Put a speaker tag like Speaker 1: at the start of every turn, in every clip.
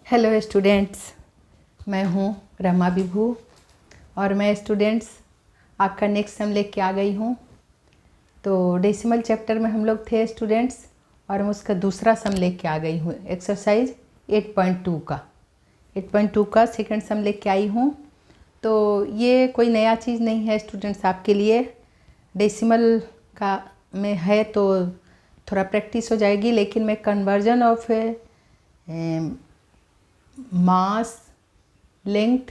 Speaker 1: Hello students, मैं हूँ रमा विभू और मैं स्टूडेंट्स आपका नेक्स्ट सम लेके आ गई हूँ। तो डेसिमल चैप्टर में हम लोग थे स्टूडेंट्स और मैं उसका दूसरा सम लेके आ गई हूँ। एक्सरसाइज 8.2 का सेकंड सम लेके आई हूँ। तो ये कोई नया चीज़ नहीं है स्टूडेंट्स आपके लिए। डेसिमल का में है तो थोड़ा प्रैक्टिस हो जाएगी, लेकिन मैं conversion of mass, length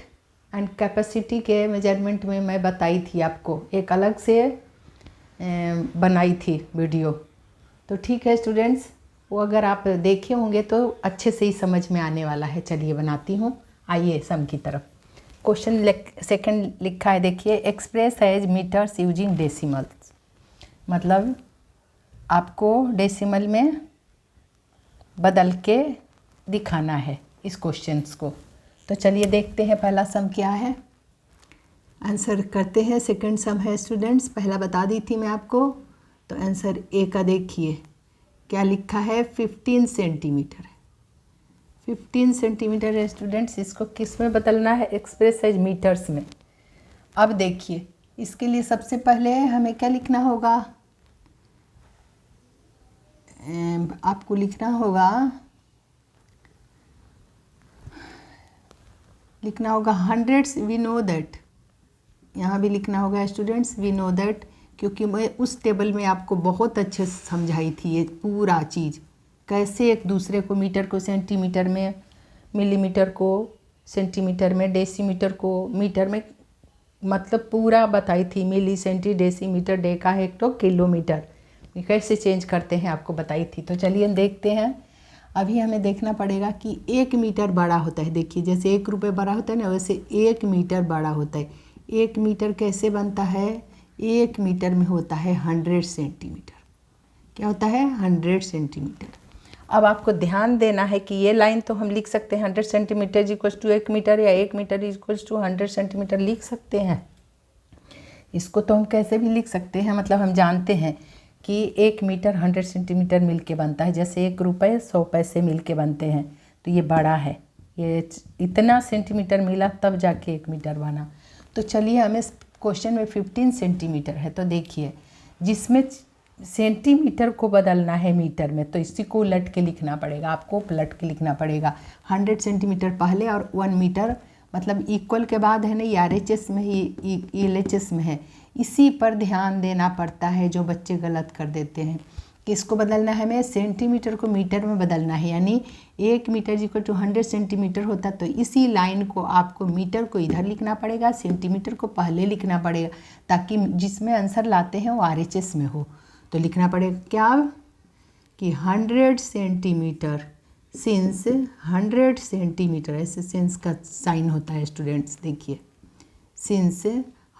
Speaker 1: and capacity के मेजरमेंट में मैं बताई थी आपको, एक अलग से बनाई थी वीडियो। तो ठीक है स्टूडेंट्स, वो अगर आप देखे होंगे तो अच्छे से ही समझ में आने वाला है। चलिए बनाती हूँ, आइए सम की तरफ। क्वेश्चन सेकंड लिखा है, देखिए, express as metres using decimals. मतलब आपको डेसिमल में बदल के दिखाना है इस क्वेश्चंस को। तो चलिए देखते हैं पहला सम क्या है, आंसर करते हैं। सेकंड सम है स्टूडेंट्स, पहला बता दी थी मैं आपको। तो आंसर ए का देखिए क्या लिखा है, 15 सेंटीमीटर है। 15 सेंटीमीटर है स्टूडेंट्स। इसको किस में बदलना है? एक्सप्रेस एज मीटर्स में। अब देखिए, इसके लिए सबसे पहले हमें क्या लिखना होगा? आपको लिखना होगा हंड्रेड्स। वी नो दैट, यहाँ भी लिखना होगा स्टूडेंट्स वी नो दैट, क्योंकि मैं उस टेबल में आपको बहुत अच्छे से समझाई थी ये पूरा चीज़, कैसे एक दूसरे को, मीटर को सेंटीमीटर में, मिलीमीटर को सेंटीमीटर में, डेसीमीटर को मीटर में, मतलब पूरा बताई थी। Milli, centi, decimetre, deca, hecto, kilometre कैसे चेंज करते हैं आपको बताई थी। तो चलिए हम देखते हैं। अभी हमें देखना पड़ेगा कि 1 मीटर बड़ा होता है। देखिए, जैसे 1 रुपये बड़ा होता है ना, वैसे 1 मीटर बड़ा होता है। 1 मीटर कैसे बनता है? 1 मीटर में होता है 100 सेंटीमीटर। क्या होता है? 100 सेंटीमीटर। अब आपको ध्यान देना है कि ये लाइन तो हम लिख सकते हैं 100 सेंटीमीटर इक्वल्स टू 1 मीटर, या 1 मीटर इक्वल्स टू 100 सेंटीमीटर लिख सकते हैं। इसको तो हम कैसे भी लिख सकते हैं, मतलब हम जानते हैं कि 1 मीटर 100 सेंटीमीटर मिल के बनता है, जैसे 1 रुपये 100 पैसे मिल के बनते हैं। तो ये बड़ा है, ये इतना सेंटीमीटर मिला तब जाके 1 मीटर बना। तो चलिए, हमें क्वेश्चन में 15 सेंटीमीटर है, तो देखिए जिसमें सेंटीमीटर को बदलना है मीटर में, तो इसी को उलट के लिखना पड़ेगा, आपको पलट के लिखना पड़ेगा। 100 सेंटीमीटर पहले और 1 मीटर, मतलब इक्वल के बाद है ना, ये RHS में ही LHS में है। इसी पर ध्यान देना पड़ता है, जो बच्चे गलत कर देते हैं। किसको बदलना है? हमें सेंटीमीटर को मीटर में बदलना है, यानी 1 मीटर इक्वल टू 100 सेंटीमीटर होता। तो इसी लाइन को आपको, मीटर को इधर लिखना पड़ेगा, सेंटीमीटर को पहले लिखना पड़ेगा, ताकि जिसमें आंसर लाते हैं वो RHS में हो। तो लिखना पड़ेगा क्या कि 100 सेंटीमीटर, सिंस 100 सेंटीमीटर, ऐसे सिंस का साइन होता है स्टूडेंट्स। देखिए, सिंस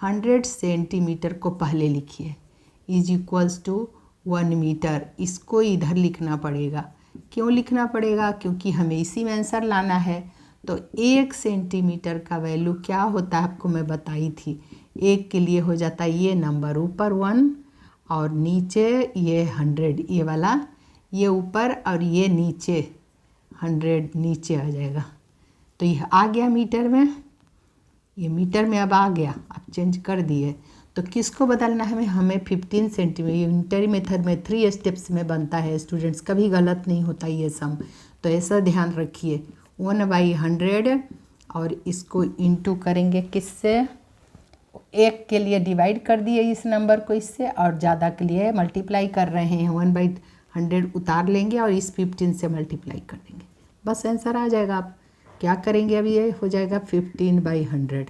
Speaker 1: 100 सेंटीमीटर को पहले लिखिए, इज इक्वल्स टू 1 मीटर। इसको इधर लिखना पड़ेगा। क्यों लिखना पड़ेगा? क्योंकि हमें इसी में आंसर लाना है। तो 1 सेंटीमीटर का वैल्यू क्या होता है आपको मैं बताई थी। 1 के लिए हो जाता है ये नंबर, ऊपर 1 और नीचे ये 100, ये वाला, ये ऊपर और ये नीचे 100 नीचे आ जाएगा। तो ये आ गया मीटर में, ये मीटर में अब आ गया, आप चेंज कर दिए। तो किसको बदलना है? हमें 15 सेंटीमीटर। यूनिटरी मेथड में 3 स्टेप्स में बनता है स्टूडेंट्स, कभी गलत नहीं होता ये सम। तो ऐसा ध्यान रखिए, 1/100 और इसको इंटू करेंगे किससे? 1 के लिए डिवाइड कर दिए इस नंबर को इससे, और ज़्यादा के लिए मल्टीप्लाई कर रहे हैं, 1/100 उतार लेंगे और इस 15 से मल्टीप्लाई कर देंगे, बस आंसर आ जाएगा। आप क्या करेंगे? अब ये हो जाएगा 15/100।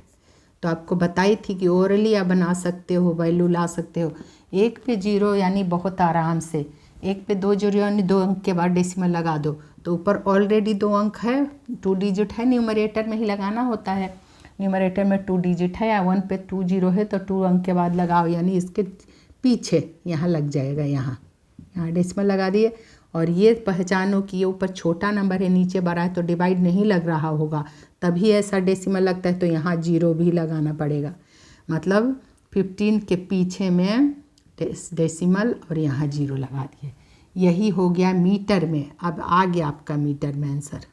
Speaker 1: तो आपको बताई थी कि ओरली आप बना सकते हो, वैल्यू ला सकते हो। 1 पे 0 यानी बहुत आराम से, 1 पे 2 0 यानी 2 अंक के बाद डेसिमल लगा दो। तो ऊपर ऑलरेडी 2 अंक है, 2 डिजिट है, न्यूमरेटर में ही लगाना होता है। न्यूमरेटर में 2 डिजिट है, या 1 पे 2 0 है, तो 2 अंक के बाद लगाओ, यानी इसके पीछे यहाँ लग जाएगा, यहाँ डेसिमल लगा दिए। और ये पहचानो कि ये ऊपर छोटा नंबर है, नीचे बड़ा है, तो डिवाइड नहीं लग रहा होगा, तभी ऐसा डेसिमल लगता है। तो यहाँ 0 भी लगाना पड़ेगा, मतलब 15 के पीछे में डेसिमल और यहाँ 0 लगा दिए। यही हो गया मीटर में। अब आ गया आपका मीटर में आंसर,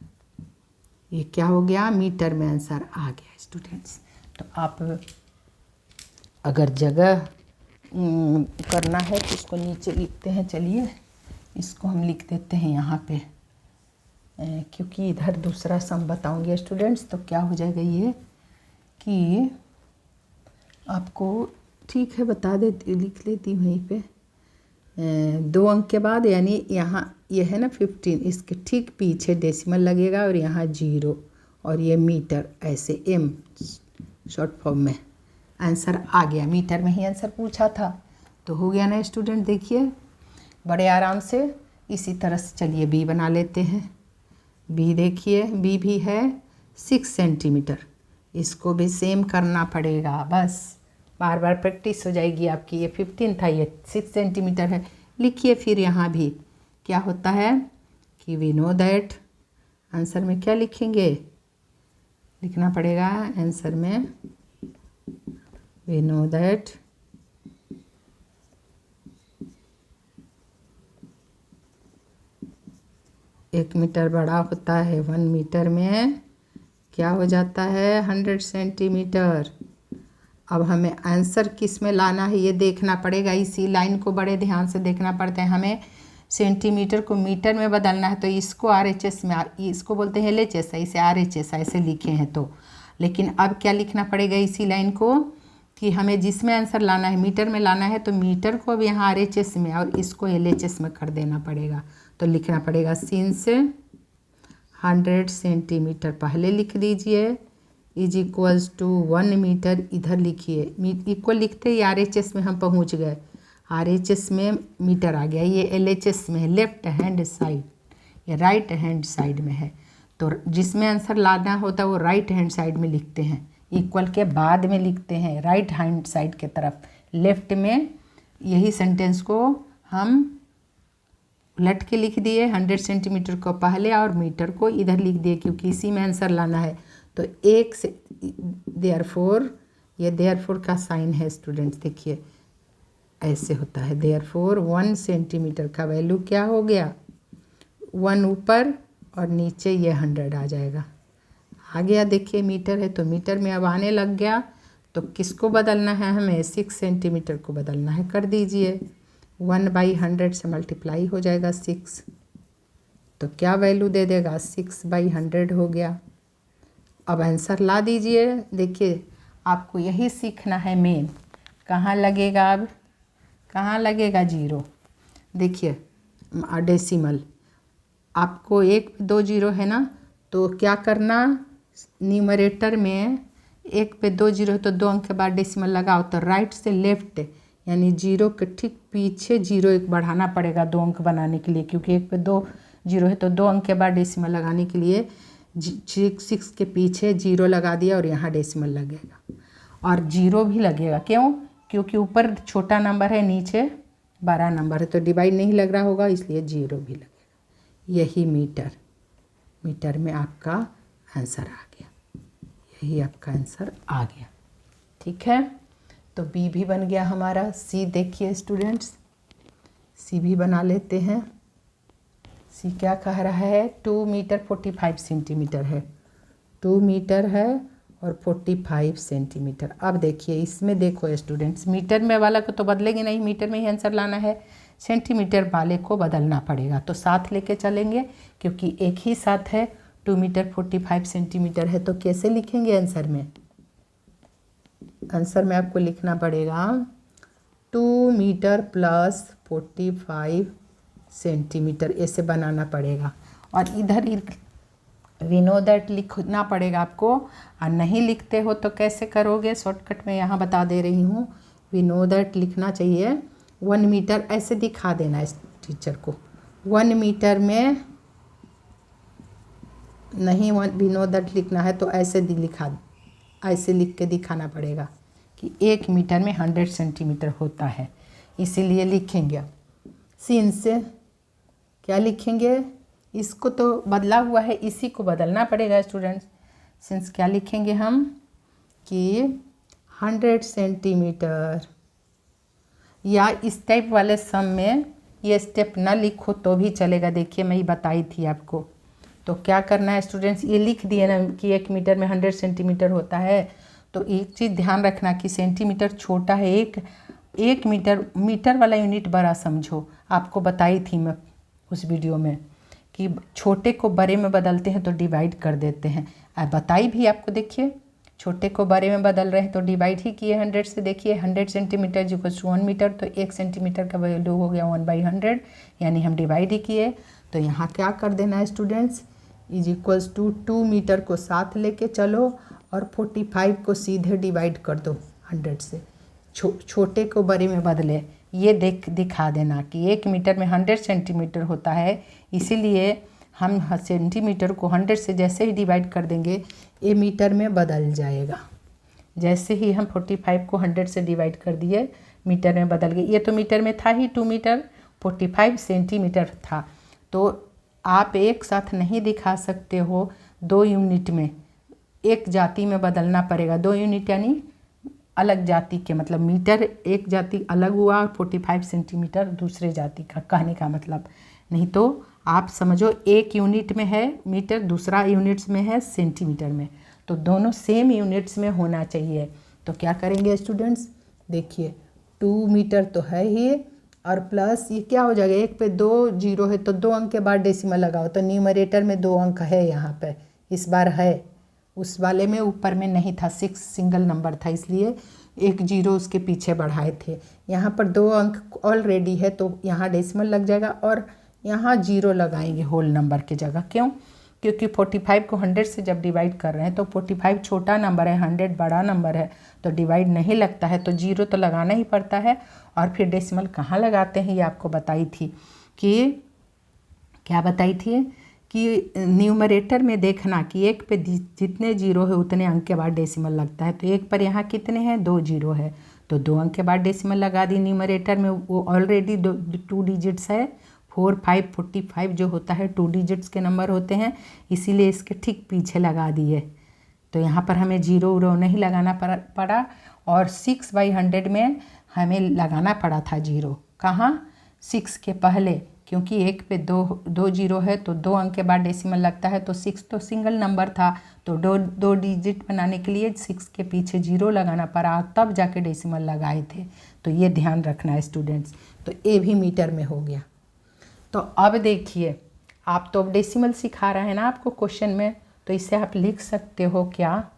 Speaker 1: ये क्या हो गया, मीटर में आंसर आ गया स्टूडेंट्स। तो आप अगर जगह करना है तो इसको नीचे लिखते हैं। चलिए इसको हम लिख देते हैं यहाँ पे, क्योंकि इधर दूसरा सम बताऊंगी स्टूडेंट्स। तो क्या हो जाएगा ये कि आपको ठीक है बता देती, लिख लेती हूँ यहीं पे। 2 अंक के बाद, यानी यहाँ ये है ना 15, इसके ठीक पीछे डेसिमल लगेगा और यहाँ 0 और ये मीटर, ऐसे m शॉर्ट फॉर्म में। आंसर आ गया, मीटर में ही आंसर पूछा था तो हो गया ना स्टूडेंट। देखिए बड़े आराम से। इसी तरह से चलिए बी बना लेते हैं। बी देखिए, बी भी है 6 सेंटीमीटर। इसको भी सेम करना पड़ेगा, बस बार बार प्रैक्टिस हो जाएगी आपकी। ये 15 था, ये 6 सेंटीमीटर है। लिखिए फिर यहाँ भी क्या होता है कि वी नो दैट, आंसर में क्या लिखेंगे, लिखना पड़ेगा आंसर में वी नो दैट एक मीटर बड़ा होता है 1 मीटर में क्या हो जाता है 100 सेंटीमीटर। अब हमें आंसर किस में लाना है ये देखना पड़ेगा। इसी लाइन को बड़े ध्यान से देखना पड़ता है। हमें सेंटीमीटर को मीटर में बदलना है तो इसको RHS में, इसको बोलते हैं LHS, इसे RHS ऐसे लिखे हैं तो। लेकिन अब क्या लिखना पड़ेगा इसी लाइन को कि हमें जिसमें आंसर लाना है मीटर में लाना है तो मीटर को अब यहाँ RHS में और इसको LHS में कर देना पड़ेगा। तो लिखना पड़ेगा सिंस 100 सेंटीमीटर पहले लिख दीजिए इज इक्वल्स टू 1 मीटर इधर लिखिए। इक्वल लिखते ही RHS में हम पहुंच गए। RHS में मीटर आ गया, ये LHS में है, लेफ्ट हैंड साइड, ये राइट हैंड साइड में है। तो जिसमें आंसर लाना होता है वो राइट हैंड साइड में लिखते हैं, इक्वल के बाद में लिखते हैं राइट हैंड साइड के तरफ, लेफ्ट में। यही सेंटेंस को हम उलट के लिख दिए, 100 सेंटीमीटर को पहले और मीटर को इधर लिख दिए क्योंकि इसी में आंसर लाना है। तो एक से देयरफॉर, ये देयरफॉर का साइन है स्टूडेंट्स, देखिए ऐसे होता है। देयरफॉर 1 सेंटीमीटर का वैल्यू क्या हो गया 1 ऊपर और नीचे ये 100 आ जाएगा। आ गया, देखिए मीटर है तो मीटर में अब आने लग गया। तो किसको बदलना है हमें 6 सेंटीमीटर को बदलना है, कर दीजिए 1/100 से मल्टीप्लाई हो जाएगा 6। तो क्या वैल्यू दे देगा 6/100 हो गया। अब आंसर ला दीजिए। देखिए आपको यही सीखना है मेन। कहाँ लगेगा, अब कहाँ लगेगा 0, देखिए डेसिमल। आपको 1 पे 2 0 है ना, तो क्या करना, न्यूमरेटर में 1 पे 2 0 तो 2 अंक के बाद डेसिमल लगाओ तो राइट से लेफ्ट, यानी 0 के ठीक पीछे 0 एक बढ़ाना पड़ेगा 2 अंक बनाने के लिए, क्योंकि 1 पे 2 0 है तो 2 अंक के बाद डेसिमल लगाने के लिए 6 के पीछे 0 लगा दिया और यहाँ डेसिमल लगेगा और 0 भी लगेगा। क्यों, क्योंकि ऊपर छोटा नंबर है नीचे बड़ा नंबर है तो डिवाइड नहीं लग रहा होगा, इसलिए 0 भी लगेगा। यही मीटर में आपका आंसर आ गया, यही आपका आंसर आ गया। ठीक है, तो बी भी बन गया हमारा। सी देखिए स्टूडेंट्स, सी भी बना लेते हैं। सी क्या कह रहा है 2 मीटर 45 सेंटीमीटर है, 2 मीटर है और 45 सेंटीमीटर। अब देखिए इसमें देखो स्टूडेंट्स, मीटर में वाला को तो बदलेंगे नहीं, मीटर में ही आंसर लाना है, सेंटीमीटर वाले को बदलना पड़ेगा। तो साथ लेके चलेंगे क्योंकि एक ही साथ है। 2 मीटर 45 सेंटीमीटर है तो कैसे लिखेंगे आंसर में, आंसर में आपको लिखना पड़ेगा 2 मीटर प्लस 45 सेंटीमीटर, ऐसे बनाना पड़ेगा। और इधर वी नो दैट लिखना पड़ेगा आपको। और नहीं लिखते हो तो कैसे करोगे, शॉर्टकट में यहाँ बता दे रही हूँ। वी नो दैट लिखना चाहिए 1 मीटर, ऐसे दिखा देना इस टीचर को। 1 मीटर में नहीं वी नो दैट लिखना है तो ऐसे ऐसे लिख के दिखाना पड़ेगा कि 1 मीटर में 100 सेंटीमीटर होता है, इसीलिए लिखेंगे। सिंस क्या लिखेंगे, इसको तो बदला हुआ है, इसी को बदलना पड़ेगा स्टूडेंट्स। सिंस क्या लिखेंगे हम कि 100 सेंटीमीटर, या इस टाइप वाले सम में ये स्टेप ना लिखो तो भी चलेगा। देखिए मैं ही बताई थी आपको, तो क्या करना है स्टूडेंट्स, ये लिख दिए ना कि 1 मीटर में 100 सेंटीमीटर होता है। तो एक चीज़ ध्यान रखना कि सेंटीमीटर छोटा है, एक मीटर वाला यूनिट बड़ा समझो। आपको बताई थी मैं उस वीडियो में कि छोटे को बड़े में बदलते हैं तो डिवाइड कर देते हैं। बताई भी आपको, देखिए छोटे को बड़े में बदल रहे हैं तो डिवाइड ही किए 100 से। देखिए 100 सेंटीमीटर इक्वल्स टू 1 मीटर, तो 1 सेंटीमीटर का वैल्यू हो गया 1/100, यानी हम डिवाइड ही किए। तो यहाँ क्या कर देना है students, is equals to 2 metre को साथ लेके चलो और 45 को सीधे डिवाइड कर दो 100 से। छोटे को बड़े में बदले, ये दिखा देना कि 1 मीटर में 100 सेंटीमीटर होता है, इसीलिए हम सेंटीमीटर को 100 से जैसे ही डिवाइड कर देंगे ये मीटर में बदल जाएगा। जैसे ही हम 45 को 100 से डिवाइड कर दिए मीटर में बदल गए। ये तो मीटर में था ही 2 मीटर, 45 सेंटीमीटर था। तो आप एक साथ नहीं दिखा सकते हो, 2 यूनिट में, एक जाति में बदलना पड़ेगा। 2 यूनिट यानी अलग जाति के, मतलब मीटर एक जाति अलग हुआ और 45 सेंटीमीटर दूसरे जाति का, कहने का मतलब। नहीं तो आप समझो एक यूनिट में है मीटर, दूसरा यूनिट्स में है सेंटीमीटर में, तो दोनों सेम यूनिट्स में होना चाहिए। तो क्या करेंगे स्टूडेंट्स, देखिए 2 मीटर तो है ही, और प्लस ये क्या हो जाएगा, एक पे 2 जीरो है तो 2 अंक के बाद डेसिमल लगाओ, तो न्यूमरेटर में 2 अंक है यहाँ पे, इस बार है, उस वाले में ऊपर में नहीं था, 6 सिंगल नंबर था, इसलिए 1 जीरो उसके पीछे बढ़ाए थे। यहाँ पर 2 अंक ऑलरेडी है तो यहाँ डेसिमल लग जाएगा और यहाँ 0 लगाएंगे होल नंबर की जगह। क्यों? क्योंकि 45 को 100 से जब डिवाइड कर रहे हैं तो 45 छोटा नंबर है, 100 बड़ा नंबर है, तो डिवाइड नहीं लगता है, तो 0 तो लगाना ही पड़ता है। और फिर डेसिमल कहाँ लगाते हैं ये आपको बताई थी कि क्या बताई थी कि न्यूमरेटर में देखना कि 1 पे जितने 0 है उतने अंक के बाद डेसिमल लगता है। तो 1 पर यहाँ कितने हैं, 2 जीरो है, तो 2 अंक के बाद डेसिमल लगा दी। न्यूमरेटर में वो ऑलरेडी 2 डिजिट्स है, 4, 5, 45 जो होता है 2 डिजिट्स के नंबर होते हैं, इसीलिए इसके ठीक पीछे लगा दिए। तो यहाँ पर हमें 0 नहीं लगाना पड़ा, और 6/100 में हमें लगाना पड़ा था 0। कहाँ? 6 के पहले, क्योंकि 1 पे 2 जीरो है तो 2 अंक के बाद डेसिमल लगता है, तो 6 तो सिंगल नंबर था, तो 2 डिजिट बनाने के लिए 6 के पीछे 0 लगाना पड़ा, तब जाके डेसिमल लगाए थे। तो ये ध्यान रखना है स्टूडेंट्स। तो ये भी मीटर में हो गया। तो अब देखिए, आप तो अब डेसिमल सिखा रहे हैं ना आपको क्वेश्चन में, तो इसे आप लिख सकते हो क्या,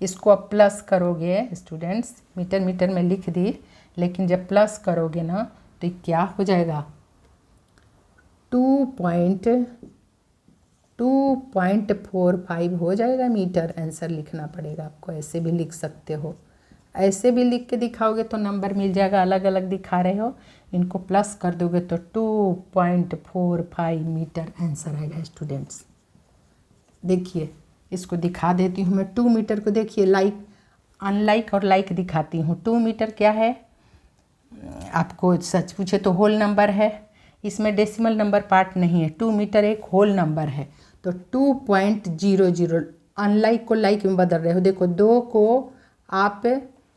Speaker 1: इसको आप प्लस करोगे स्टूडेंट्स, मीटर में लिख दी, लेकिन जब प्लस करोगे ना तो क्या हो जाएगा, 2.45 हो जाएगा मीटर। आंसर लिखना पड़ेगा आपको, ऐसे भी लिख सकते हो, ऐसे भी लिख के दिखाओगे तो नंबर मिल जाएगा। अलग अलग दिखा रहे हो, इनको प्लस कर दोगे तो 2.45 मीटर आंसर आएगा स्टूडेंट्स। देखिए इसको दिखा देती हूँ मैं, 2 मीटर को देखिए, लाइक अनलाइक और लाइक दिखाती हूँ। 2 मीटर क्या है, आपको सच पूछे तो होल नंबर है, इसमें डेसिमल नंबर पार्ट नहीं है। 2 मीटर एक होल नंबर है, तो 2.00। अनलाइक को लाइक में बदल रहे हो, देखो 2 को आप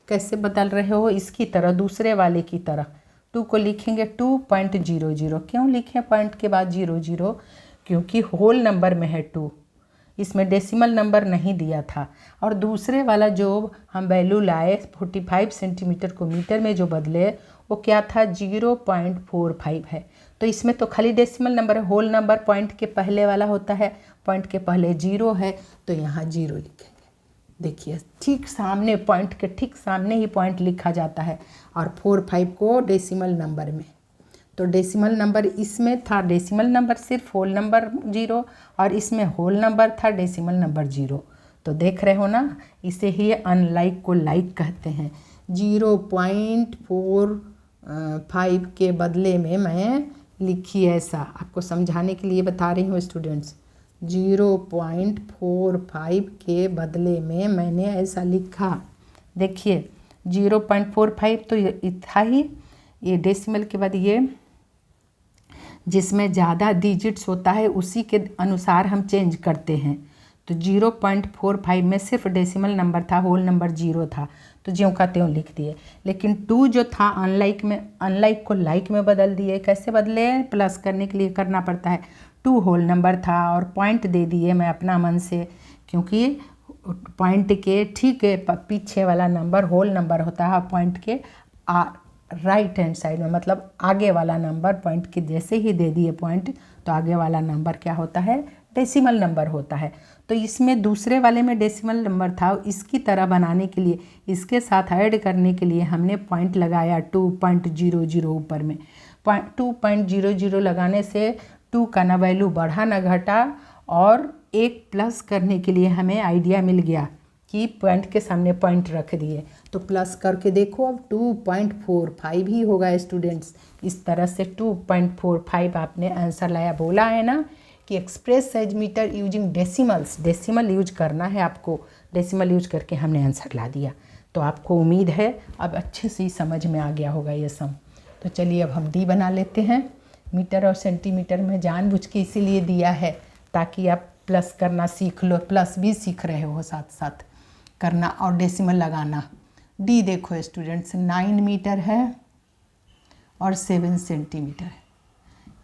Speaker 1: कैसे बदल रहे हो, इसकी तरह, दूसरे वाले की तरह। 2 को लिखेंगे 2.00। क्यों लिखें पॉइंट के बाद 00? क्योंकि होल नंबर में है 2, इसमें डेसिमल नंबर नहीं दिया था। और दूसरे वाला जो हम वैल्यू लाए 45 सेंटीमीटर को मीटर में जो बदले, वो क्या था, 0.45 है। तो इसमें तो खाली डेसिमल नंबर है, होल नंबर पॉइंट के पहले वाला होता है, पॉइंट के पहले 0 है, तो यहाँ 0 लिखेंगे। देखिए ठीक सामने, पॉइंट के ठीक सामने ही पॉइंट लिखा जाता है, और 4-5 को डेसिमल नंबर में। तो डेसिमल नंबर इसमें था, डेसिमल नंबर सिर्फ होल नंबर 0, और इसमें होल नंबर था डेसिमल नंबर 0। तो देख रहे हो ना, इसे ही अनलाइक को लाइक कहते हैं। 0.45 के बदले में मैं लिखी ऐसा, आपको समझाने के लिए बता रही हूँ स्टूडेंट्स। 0.45 के बदले में मैंने ऐसा लिखा। देखिए 0.45 तो ये था ही, ये डेसिमल के बाद ये जिसमें ज़्यादा डिजिट्स होता है उसी के अनुसार हम चेंज करते हैं। तो 0.45 में सिर्फ डेसिमल नंबर था, होल नंबर 0 था, तो ज्यों का त्यों लिख दिए। लेकिन 2 जो था अनलाइक में, अनलाइक को लाइक में बदल दिए। कैसे बदले? प्लस करने के लिए करना पड़ता है।
Speaker 2: 2 होल नंबर था और पॉइंट दे दिए मैं अपना मन से, क्योंकि पॉइंट के ठीक पीछे वाला नंबर होल नंबर होता है, पॉइंट के राइट हैंड साइड में, मतलब आगे वाला नंबर पॉइंट के जैसे ही दे दिए पॉइंट तो आगे वाला नंबर क्या होता है, डेसिमल नंबर होता है। तो इसमें दूसरे वाले में डेसिमल नंबर था, इसकी तरह बनाने के लिए, इसके साथ ऐड करने के लिए हमने पॉइंट लगाया 2.00 ऊपर में। 2.00 लगाने से 2 का ना वैल्यू बढ़ा ना घटा, और एक प्लस करने के लिए हमें आइडिया मिल गया कि पॉइंट के सामने पॉइंट रख दिए, तो प्लस करके देखो अब 2.45 ही होगा स्टूडेंट्स। इस तरह से 2.45 आपने आंसर लाया। बोला है ना कि express size metre using decimals, decimal use करना है आपको, डेसिमल यूज करके हमने आंसर ला दिया। तो आपको उम्मीद है अब अच्छे से ही समझ में आ गया होगा ये सम। तो चलिए अब हम डी बना लेते हैं। मीटर और सेंटीमीटर में जानबूझ के इसीलिए दिया है ताकि आप प्लस करना सीख लो, प्लस भी सीख रहे हो साथ साथ करना और डेसिमल लगाना। डी देखो स्टूडेंट्स 9 मीटर है और 7 सेंटीमीटर है।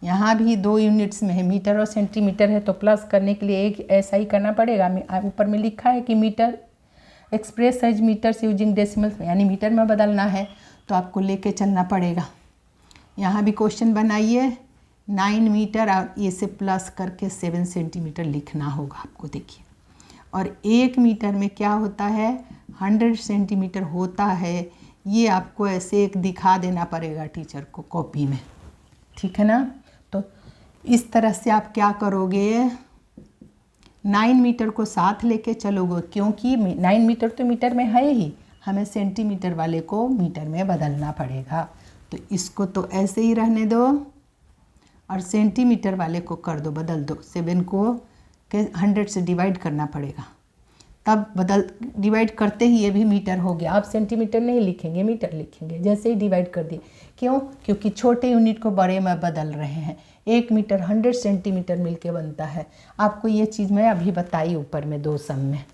Speaker 2: यहाँ भी 2 यूनिट्स में है, मीटर और सेंटीमीटर है, तो प्लस करने के लिए एक ऐसा ही करना पड़ेगा। ऊपर में लिखा है कि metre express size metres using decimals, यानी मीटर में बदलना है तो आपको लेके चलना पड़ेगा। यहाँ भी क्वेश्चन बनाइए 9 मीटर और ये से प्लस करके 7 सेंटीमीटर लिखना होगा आपको। देखिए, और 1 मीटर में क्या होता है 100 सेंटीमीटर होता है, ये आपको ऐसे एक दिखा देना पड़ेगा टीचर को कॉपी में, ठीक है ना। तो इस तरह से आप क्या करोगे, 9 मीटर को साथ लेके चलोगे, क्योंकि 9 मीटर तो मीटर में है ही, हमें सेंटीमीटर वाले को मीटर में बदलना पड़ेगा। तो इसको तो ऐसे ही रहने दो और सेंटीमीटर वाले को कर दो, बदल दो। 7 को 100 से डिवाइड करना पड़ेगा, तब डिवाइड करते ही ये भी मीटर हो गया। आप सेंटीमीटर नहीं लिखेंगे, मीटर लिखेंगे जैसे ही डिवाइड कर दिए। क्यों? क्योंकि छोटे यूनिट को बड़े में बदल रहे हैं। 1 मीटर 100 सेंटीमीटर मिलके बनता है। आपको ये चीज़ मैं अभी बताई ऊपर में 2 सम में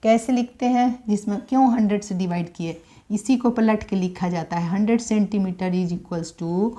Speaker 2: कैसे लिखते हैं, जिसमें क्यों 100 से डिवाइड किए, इसी को पलट के लिखा जाता है। 100 centimetre is equals to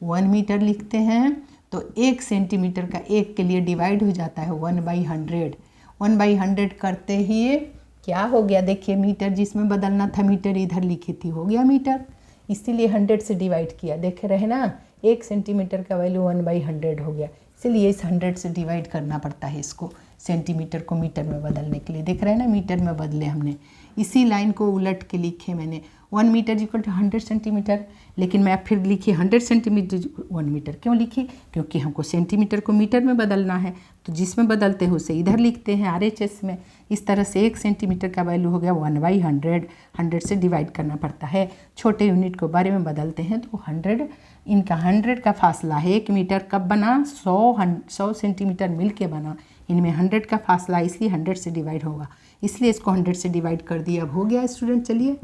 Speaker 2: 1 metre लिखते हैं, तो 1 सेंटीमीटर का 1 के लिए डिवाइड हो जाता है 1/100। 1/100 करते ही क्या हो गया, देखिए मीटर जिसमें बदलना था मीटर इधर लिखी थी, हो गया मीटर, इसीलिए 100 से डिवाइड किया। देख रहे ना, 1 सेंटीमीटर का वैल्यू 1/100 हो गया, इसीलिए इस 100 से डिवाइड करना पड़ता है इसको, सेंटीमीटर को मीटर में बदलने के लिए। देख रहे हैं ना, मीटर में बदले हमने, इसी लाइन को उलट के लिखे मैंने। 1 मीटर इक्वल टू 100 सेंटीमीटर, लेकिन मैं फिर लिखी 100 सेंटीमीटर 1 मीटर। क्यों लिखी? क्योंकि हमको सेंटीमीटर को मीटर में बदलना है, तो जिसमें बदलते हैं उसे इधर लिखते हैं RHS में। इस तरह से 1 सेंटीमीटर का वैल्यू हो गया 1/100। 100 से डिवाइड करना पड़ता है। छोटे यूनिट को बड़े में बदलते हैं तो 100, इनका 100 का फासला है। 1 मीटर कब बना, 100 सेंटीमीटर मिल के बना, इनमें 100 का फासला, इसलिए 100 से डिवाइड होगा, इसलिए इसको 100 से डिवाइड कर दिया। अब हो गया स्टूडेंट, चलिए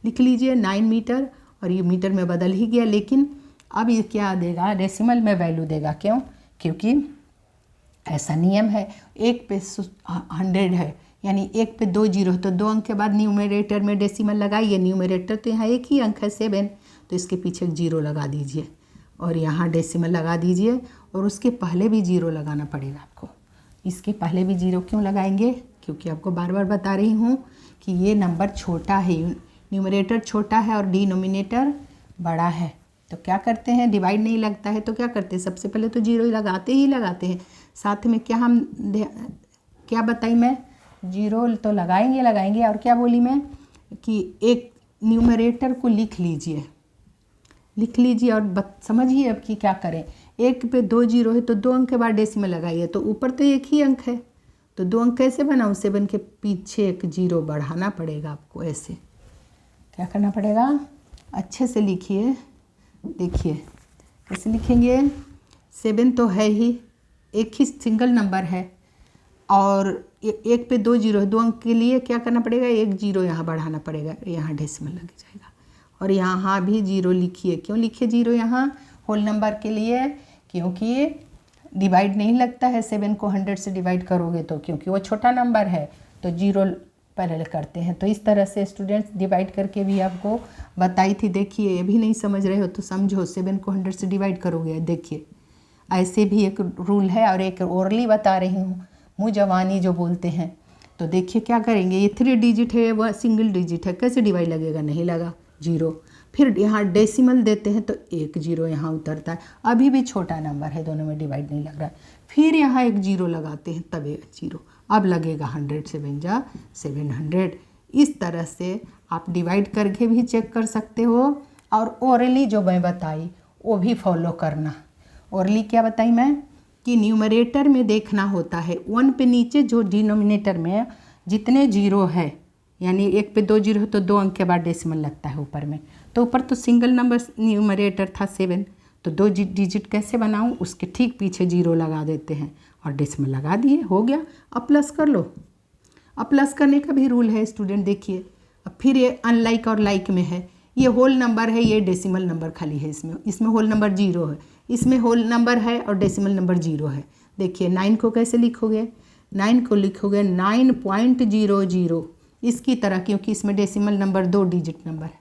Speaker 2: लिख लीजिए 9 मीटर, और ये मीटर में बदल ही गया, लेकिन अब ये क्या देगा, डेसिमल में वैल्यू देगा। क्यों? क्योंकि ऐसा नियम है, 1 पे 100 है, यानी 1 पे 2 जीरो, तो 2 अंक के बाद न्यूमरेटर में डेसिमल लगाइए। न्यूमरेटर तो यहाँ एक ही अंक है 7, तो इसके पीछे 0 लगा दीजिए और यहाँ डेसिमल लगा दीजिए, और उसके पहले भी 0 लगाना पड़ेगा आपको। इसके पहले भी 0 क्यों लगाएंगे? क्योंकि आपको बार बार बता रही हूँ कि ये नंबर छोटा है, न्यूमरेटर छोटा है और डिनोमिनेटर बड़ा है। तो क्या करते हैं, डिवाइड नहीं लगता है तो क्या करते हैं, सबसे पहले तो 0 ही लगाते हैं। साथ में क्या हम क्या बताई मैं, 0 तो लगाएंगे, और क्या बोली मैं कि एक न्यूमरेटर को लिख लीजिए और समझिए अब कि क्या करें। 1 पे 2 जीरो है तो 2 अंक के बाद डेसिमल लगाइए, तो ऊपर तो एक ही अंक है, तो 2 अंक कैसे बनाऊँ, 7 के पीछे एक 0 बढ़ाना पड़ेगा आपको। ऐसे क्या करना पड़ेगा, अच्छे से लिखिए, देखिए कैसे लिखेंगे। 7 तो है ही, एक ही सिंगल नंबर है, और 1 पे 2 जीरो है, 2 अंक के लिए क्या करना पड़ेगा, 1 0 यहाँ बढ़ाना पड़ेगा, यहाँ डेसिमल लग जाएगा। और यहाँ भी 0 लिखिए। क्यों लिखिए 0 यहाँ होल नंबर के लिए? क्योंकि डिवाइड नहीं लगता है 7 को 100 से डिवाइड करोगे तो, क्योंकि वो छोटा नंबर है, तो 0 पहले करते हैं। तो इस तरह से स्टूडेंट्स डिवाइड करके भी आपको बताई थी। देखिए ये भी नहीं समझ रहे हो तो समझो, 7 को 100 से डिवाइड करोगे, देखिए
Speaker 1: ऐसे भी एक रूल है और एक ओरली बता रही हूँ, मुँह जवानी जो बोलते हैं। तो देखिए क्या करेंगे, ये 3 डिजिट है, वह सिंगल डिजिट है, कैसे डिवाइड लगेगा, नहीं लगा, 0। फिर यहाँ डेसिमल देते हैं तो 1 0 यहाँ उतरता है, अभी भी छोटा नंबर है, दोनों में डिवाइड नहीं लग रहा है। फिर यहाँ एक 0 लगाते हैं तब 0, अब लगेगा 100 से बन जा 700। इस तरह से आप डिवाइड करके भी चेक कर सकते हो, और ओरली जो मैं बताई वो भी फॉलो करना। ओरली क्या बताई मैं, कि न्यूमरेटर में देखना होता है 1 पे नीचे, जो डिनोमिनेटर में जितने 0 है, यानी 1 पे 2 0 है तो 2 अंक के बाद डेसिमल लगता है ऊपर में। तो ऊपर तो सिंगल नंबर न्यूमरेटर था 7, तो 2 डिजिट कैसे बनाऊं, उसके ठीक पीछे 0 लगा देते हैं और डेसिमल लगा दिए, हो गया। अब प्लस कर लो। अब प्लस करने का भी रूल है स्टूडेंट, देखिए। अब फिर ये अनलाइक और लाइक में है, ये होल नंबर है, ये डेसिमल नंबर खाली है, इसमें होल नंबर 0 है, इसमें होल नंबर है और डेसिमल नंबर 0 है। देखिए 9 को कैसे लिखोगे, 9 को लिखोगे 9.00 इसकी तरह, क्योंकि इसमें डेसिमल नंबर 2 डिजिट नंबर है,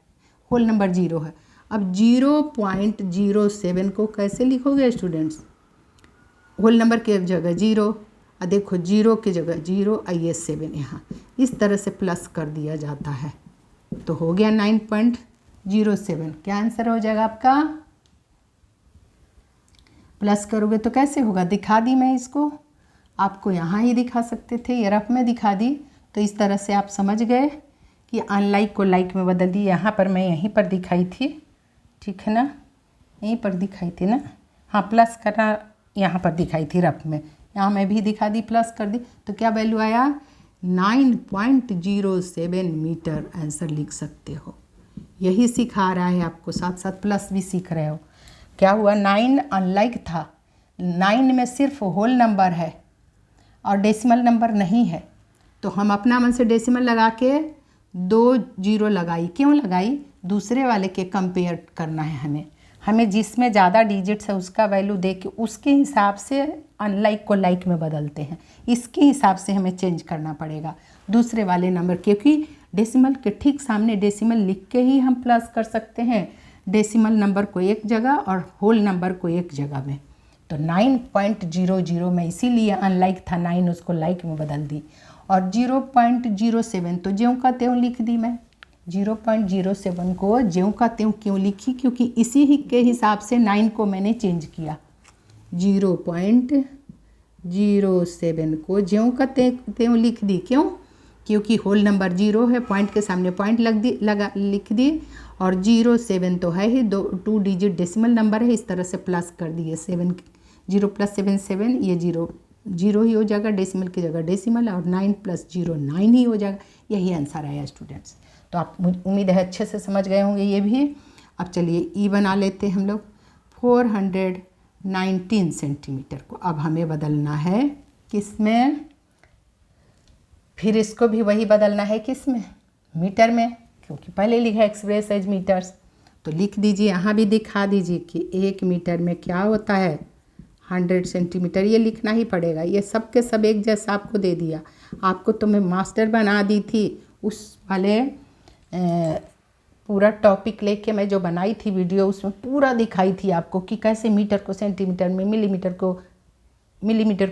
Speaker 1: होल नंबर 0 है। अब 0.07 को कैसे लिखोगे स्टूडेंट्स, होल नंबर की जगह 0, और देखो 0 की जगह 0 आइए 7 यहाँ, इस तरह से प्लस कर दिया जाता है। तो हो गया 9.07। क्या आंसर हो जाएगा आपका, प्लस करोगे तो कैसे होगा, दिखा दी मैं इसको, आपको यहाँ ही दिखा सकते थे, ये रफ में दिखा दी, तो इस तरह से आप समझ गए कि अनलाइक को लाइक में बदल दी। यहाँ पर मैं यहीं पर दिखाई थी, ठीक है ना, यहीं पर दिखाई थी ना, हाँ प्लस करना यहाँ पर दिखाई थी रफ में, यहाँ मैं भी दिखा दी, प्लस कर दी, तो क्या वैल्यू आया 9.07 मीटर आंसर लिख सकते हो। यही सिखा रहा है आपको, साथ साथ प्लस भी सीख रहे हो। क्या हुआ, 9 अनलाइक था, 9 में सिर्फ होल नंबर है और डेसिमल नंबर नहीं है, तो हम अपना मन से डेसिमल लगा के 2 0 लगाई। क्यों लगाई, दूसरे वाले के कंपेयर करना है हमें जिसमें ज़्यादा डिजिट्स है उसका वैल्यू दे के उसके हिसाब से अनलाइक को लाइक में बदलते हैं, इसके हिसाब से हमें चेंज करना पड़ेगा दूसरे वाले नंबर, क्योंकि डेसिमल के ठीक सामने डेसिमल लिख के ही हम प्लस कर सकते हैं, डेसिमल नंबर को एक जगह और होल नंबर को एक जगह में। तो 9.00 में इसीलिए अनलाइक था 9, उसको लाइक में बदल दी, और 0.07 तो ज्यों का त्यों लिख दी मैं। 0.07 को ज्यों का त्यों क्यों लिखी, क्योंकि इसी ही के हिसाब से 9 को मैंने चेंज किया। 0.07 को ज्यों का त्यों लिख दी, क्यों, क्योंकि होल नंबर 0 है, पॉइंट के सामने पॉइंट लिख दी, और 07 तो है ही 2 डिजिट डेसिमल नंबर है, इस तरह से प्लस कर दिए। 7 0 + 7 7, ये 0 ही हो जाएगा, डेसिमल की जगह डेसिमल, और 9 + 0 9 ही हो जाएगा। यही आंसर आया स्टूडेंट्स। तो आप उम्मीद है अच्छे से समझ गए होंगे ये भी। अब चलिए ई बना लेते हैं हम लोग। 419 सेंटीमीटर को अब हमें बदलना है किस में, फिर इसको भी वही बदलना है किस में, मीटर में, क्योंकि पहले लिखा एक्सप्रेस एज मीटर्स। तो लिख दीजिए, यहाँ भी दिखा दीजिए कि 1 मीटर में क्या होता है 100 सेंटीमीटर, ये लिखना ही पड़ेगा। ये सब के सब एक जैसा आपको दे दिया, आपको तो मैं मास्टर बना दी थी उस वाले पूरा टॉपिक लेके मैं जो बनाई थी वीडियो, उसमें पूरा दिखाई थी आपको कि कैसे मीटर को सेंटीमीटर में, मिलीमीटर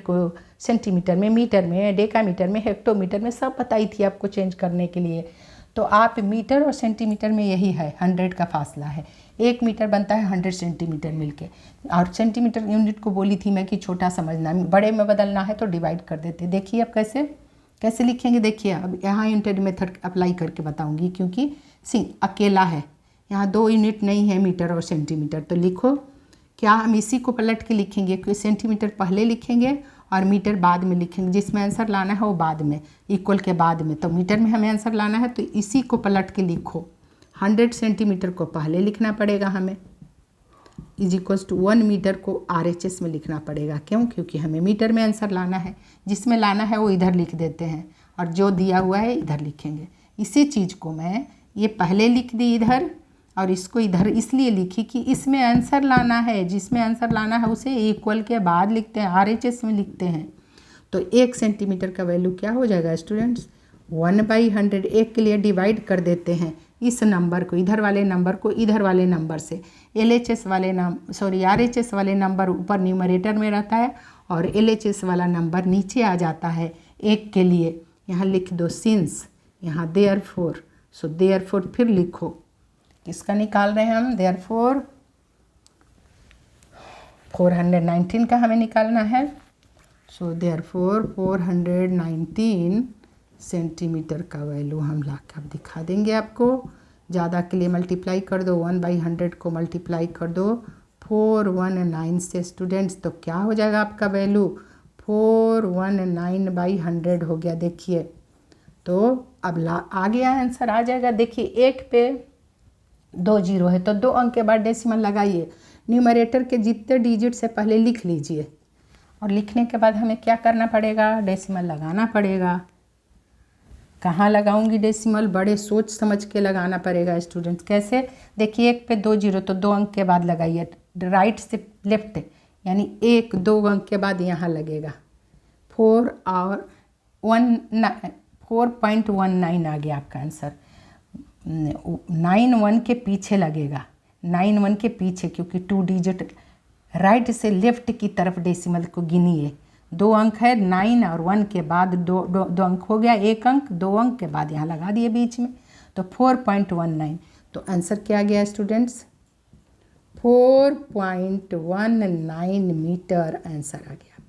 Speaker 1: को सेंटीमीटर में, मीटर में, डेकामीटर में, हेक्टोमीटर में, सब बताई थी आपको चेंज करने के लिए। तो आप मीटर और सेंटीमीटर में यही है, 100 का फासला है, 1 मीटर बनता है 100 सेंटीमीटर मिलके। और सेंटीमीटर यूनिट को बोली थी मैं कि छोटा समझना, बड़े में बदलना है तो डिवाइड कर देते। देखिए अब कैसे लिखेंगे, देखिए अब यहाँ यूनिट मेथड अप्लाई करके बताऊंगी, क्योंकि अकेला है, यहाँ 2 यूनिट नहीं है मीटर और सेंटीमीटर। तो लिखो, क्या हम इसी को पलट के लिखेंगे, क्योंकि सेंटीमीटर पहले लिखेंगे और मीटर बाद में लिखेंगे, जिसमें आंसर लाना है वो बाद में, इक्वल के बाद में। तो मीटर में हमें आंसर लाना है तो इसी को पलट के लिखो। 100 सेंटीमीटर को पहले लिखना पड़ेगा हमें, = 1 मीटर को RHS में लिखना पड़ेगा। क्यों, क्योंकि हमें मीटर में आंसर लाना है, जिसमें लाना है वो इधर लिख देते हैं, और जो दिया हुआ है इधर लिखेंगे। इसी चीज़ को मैं ये पहले लिख दी इधर, और इसको इधर इसलिए लिखी कि इसमें आंसर लाना है, जिसमें आंसर लाना है उसे इक्वल के बाद लिखते हैं, RHS में लिखते हैं। तो 1 सेंटीमीटर का वैल्यू क्या हो जाएगा स्टूडेंट्स, 1/100। 1 के लिए डिवाइड कर देते हैं,
Speaker 2: इस नंबर को, इधर वाले नंबर को इधर वाले नंबर से, LHS वाले RHS वाले नंबर ऊपर न्यूमरेटर में रहता है और LHS वाला नंबर नीचे आ जाता है 1 के लिए। यहाँ लिख दो सिंस, यहाँ देयरफॉर, सो देयरफॉर फिर लिखो, किसका निकाल रहे हैं हम, देयरफॉर 419 का हमें निकालना है। सो देयरफॉर 419 सेंटीमीटर का वैल्यू हम ला के अब दिखा देंगे आपको। ज़्यादा के लिए मल्टीप्लाई कर दो, 1/100 को मल्टीप्लाई कर दो 419 से स्टूडेंट्स, तो क्या हो जाएगा आपका वैल्यू, 419/100 हो गया। देखिए तो अब आ गया आंसर, आ जाएगा। देखिए 1 पे 2 जीरो है तो 2 अंक के बाद डेसिमल लगाइए, न्यूमरेटर के जितने डिजिट से पहले लिख लीजिए और लिखने के बाद हमें क्या करना पड़ेगा, डेसिमल लगाना पड़ेगा। कहाँ लगाऊंगी डेसिमल, बड़े सोच समझ के लगाना पड़ेगा स्टूडेंट्स। कैसे, देखिए 1 पे 2 जीरो तो 2 अंक के बाद लगाइए, राइट से लेफ्ट, यानी 1-2 अंक के बाद यहाँ लगेगा 4 और 4.19 आ गया आपका आंसर। 9 के पीछे लगेगा, 9 के पीछे, क्योंकि 2 डिजिट राइट से लेफ्ट की तरफ डेसिमल को गिनिए। 2 अंक है, 9 और 1 के बाद 2 अंक हो गया, 1 अंक 2 अंक के बाद यहाँ लगा दिए बीच में, तो 4.19। तो आंसर क्या गया स्टूडेंट्स, 4.19 मीटर आंसर आ गया आपका।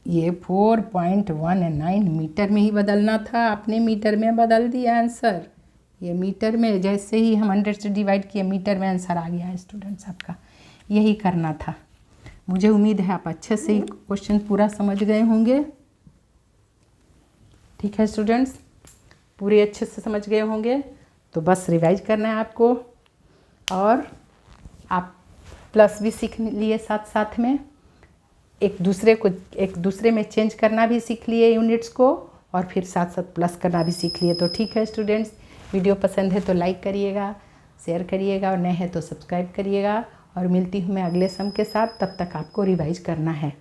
Speaker 2: ये 4.19 मीटर में ही बदलना था, आपने मीटर में बदल दिया आंसर। ये मीटर में, जैसे ही हम 100 से डिवाइड किए मीटर में आंसर आ गया है स्टूडेंट्स आपका। यही करना था। मुझे उम्मीद है आप अच्छे से ही क्वेश्चन पूरा समझ गए होंगे। ठीक है स्टूडेंट्स, पूरे अच्छे से समझ गए होंगे। तो बस रिवाइज करना है आपको, और आप प्लस भी सीख लिए साथ साथ में, एक दूसरे में चेंज करना भी सीख लिए यूनिट्स को, और फिर साथ साथ प्लस करना भी सीख लिए। तो ठीक है स्टूडेंट्स, वीडियो पसंद है तो लाइक करिएगा, शेयर करिएगा, और नए हैं तो सब्सक्राइब करिएगा। और मिलती हूँ मैं अगले सम के साथ, तब तक आपको रिवाइज करना है।